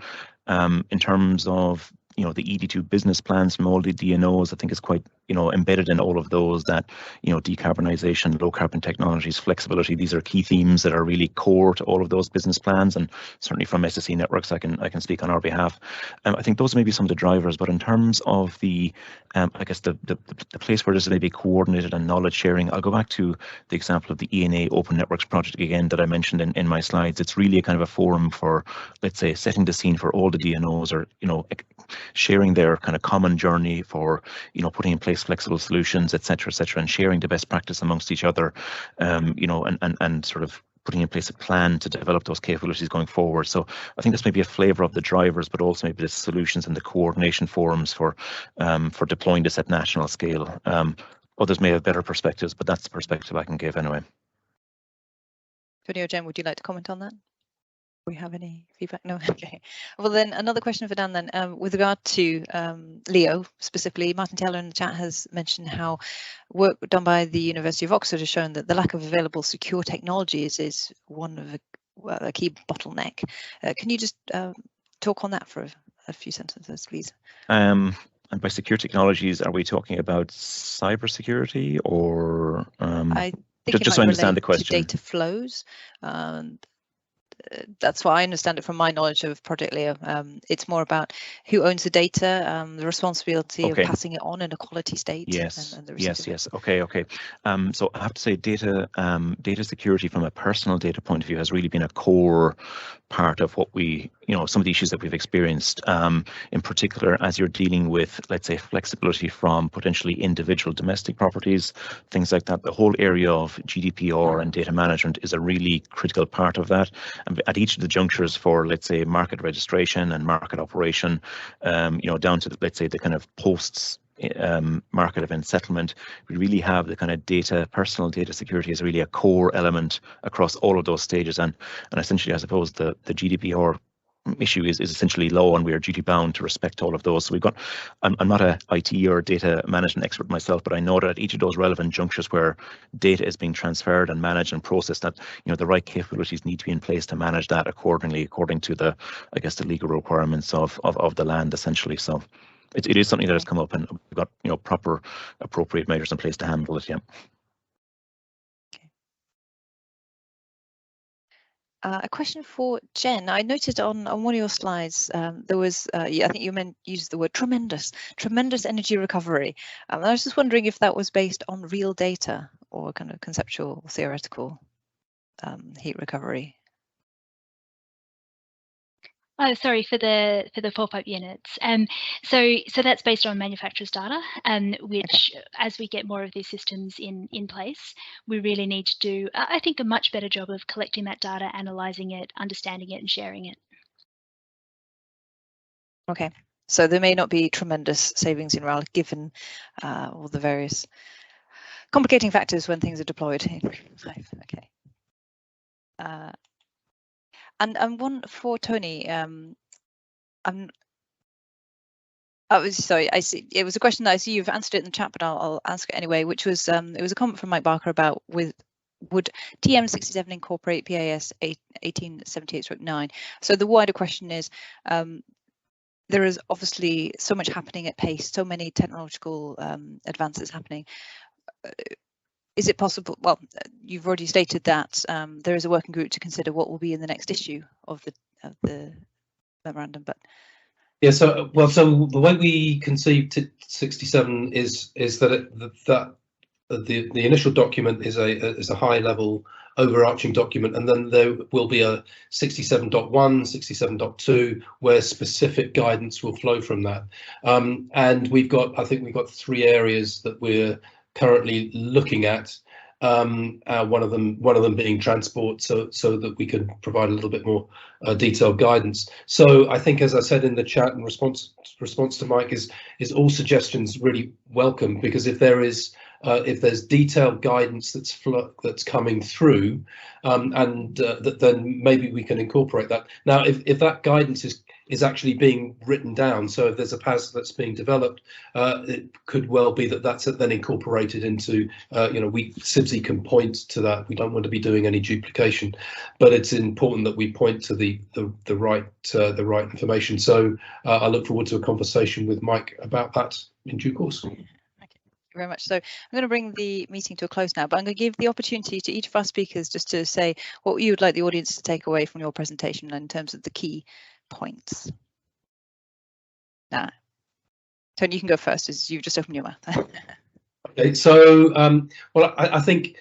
In terms of the ED2 business plans from all the DNOs, I think is quite, embedded in all of those that, decarbonisation, low carbon technologies, flexibility, these are key themes that are really core to all of those business plans. And certainly from SSE Networks, I can speak on our behalf. I think those may be some of the drivers, but in terms of the, I guess the place where there's maybe coordinated and knowledge sharing, I'll go back to the example of the ENA Open Networks project again that I mentioned in my slides. It's really a kind of a forum for, let's say, setting the scene for all the DNOs or, sharing their kind of common journey for, putting in place flexible solutions, et cetera, and sharing the best practice amongst each other, and sort of putting in place a plan to develop those capabilities going forward. So I think this may be a flavour of the drivers, but also maybe the solutions and the coordination forums for deploying this at national scale. Others may have better perspectives, but that's the perspective I can give anyway. Tony or Jen, would you like to comment on that? We have any feedback? No. Okay. Well, then another question for Dan then, with regard to LEO specifically, Martin Taylor in the chat has mentioned how work done by the University of Oxford has shown that the lack of available secure technologies is one of a key bottleneck. Can you just talk on that for a few sentences, please? And by secure technologies, are we talking about cybersecurity or I think just to understand the question? To data flows. That's what I understand it from my knowledge of Project Leo. It's more about who owns the data, the responsibility of passing it on in a quality state. Yes, yes. Okay. So I have to say data security from a personal data point of view has really been a core part of what we, some of the issues that we've experienced, in particular, as you're dealing with, let's say, flexibility from potentially individual domestic properties, things like that. The whole area of GDPR and data management is a really critical part of that. And at each of the junctures for, let's say, market registration and market operation, down to, let's say, the kind of posts market event settlement, we really have the kind of personal data security is really a core element across all of those stages. And essentially, I suppose the GDPR issue is essentially law, and we are duty bound to respect all of those. So we've got, I'm not a IT or data management expert myself, but I know that at each of those relevant junctures where data is being transferred and managed and processed, that the right capabilities need to be in place to manage that accordingly, according to the, I guess, the legal requirements of the land, essentially. So it is something that has come up, and we've got proper appropriate measures in place to handle it. Yeah. A question for Jen. I noted on one of your slides there was, I think you used the word tremendous energy recovery. I was just wondering if that was based on real data or kind of conceptual, theoretical heat recovery. Oh, sorry, for the 4-pipe units. So that's based on manufacturers' data, which, as we get more of these systems in place, we really need to do, I think, a much better job of collecting that data, analysing it, understanding it, and sharing it. Okay, so there may not be tremendous savings in RAL given all the various complicating factors when things are deployed in real life. Okay. And one for Tony. Sorry, I see. It was a question that I see you've answered it in the chat, but I'll ask it anyway. Which was it was a comment from Mike Barker about would TM67 incorporate PAS 1878/9? So the wider question is, there is obviously so much happening at pace, so many technological advances happening. is it possible? Well, you've already stated that there is a working group to consider what will be in the next issue of the memorandum, but. Yeah, so the way we conceived 67 is that the initial document is a high level overarching document, and then there will be a 67.1, 67.2 where specific guidance will flow from that. And I think we've got 3 areas that we're currently looking at. One of them being transport, so that we can provide a little bit more detailed guidance. So I think, as I said in the chat in response to Mike, is all suggestions really welcome, because if there's detailed guidance that's coming through, then maybe we can incorporate that. Now, if that guidance is actually being written down, so if there's a PAS that's being developed, it could well be that that's then incorporated into, CIBSE can point to that. We don't want to be doing any duplication, but it's important that we point to the right information. So I look forward to a conversation with Mike about that in due course. Very much. So I'm going to bring the meeting to a close now, but I'm going to give the opportunity to each of our speakers just to say what you would like the audience to take away from your presentation in terms of the key points. Now, Tony, you can go first, as you've just opened your mouth. Okay, so I think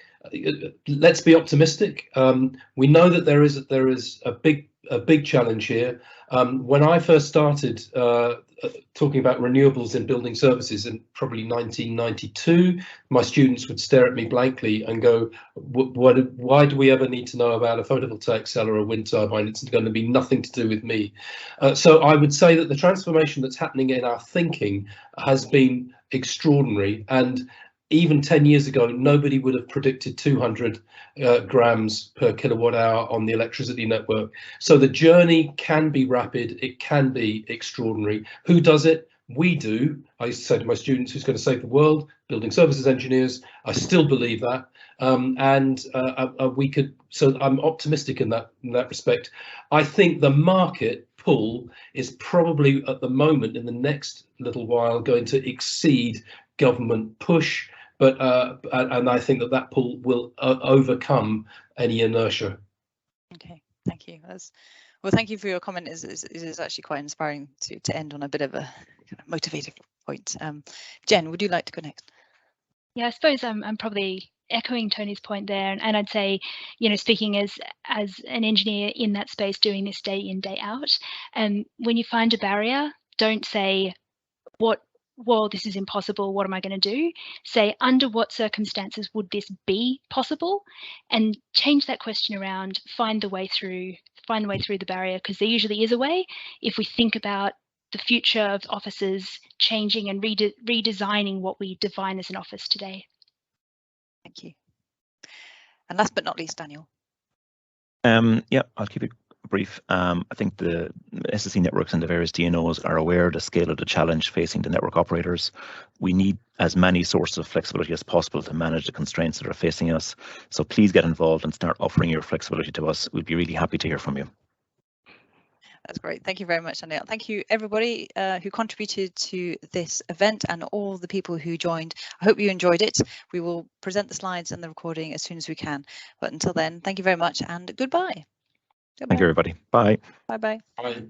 let's be optimistic. We know that there is a big challenge here. When I first started talking about renewables in building services in probably 1992, my students would stare at me blankly and go, why do we ever need to know about a photovoltaic cell or a wind turbine? It's going to be nothing to do with me. So I would say that the transformation that's happening in our thinking has been extraordinary, and even 10 years ago, nobody would have predicted 200 grams per kilowatt hour on the electricity network. So the journey can be rapid, it can be extraordinary. Who does it? We do. I used to say to my students, who's going to save the world? Building services engineers. I still believe that. We could, so I'm optimistic in that respect. I think the market pull is probably at the moment, in the next little while, going to exceed government push. But and I think that pull will overcome any inertia. Okay, thank you. Well, thank you for your comment. It is actually quite inspiring to end on a bit of a kind of motivated point. Jen, would you like to go next? Yeah, I suppose I'm probably echoing Tony's point there, and I'd say, speaking as an engineer in that space, doing this day in, day out, and when you find a barrier, don't say, well, this is impossible, what am I going to do? Say, under what circumstances would this be possible? And change that question around, find the way through the barrier, because there usually is a way if we think about the future of offices changing and redesigning what we define as an office today. Thank you. And last but not least, Daniel. Yeah, I'll keep it brief. I think the SSE networks and the various DNOs are aware of the scale of the challenge facing the network operators. We need as many sources of flexibility as possible to manage the constraints that are facing us. So please get involved and start offering your flexibility to us. We'd be really happy to hear from you. That's great. Thank you very much, Daniel. Thank you, everybody who contributed to this event and all the people who joined. I hope you enjoyed it. We will present the slides and the recording as soon as we can. But until then, thank you very much and goodbye. Thank you, everybody. Bye. Bye-bye. Bye.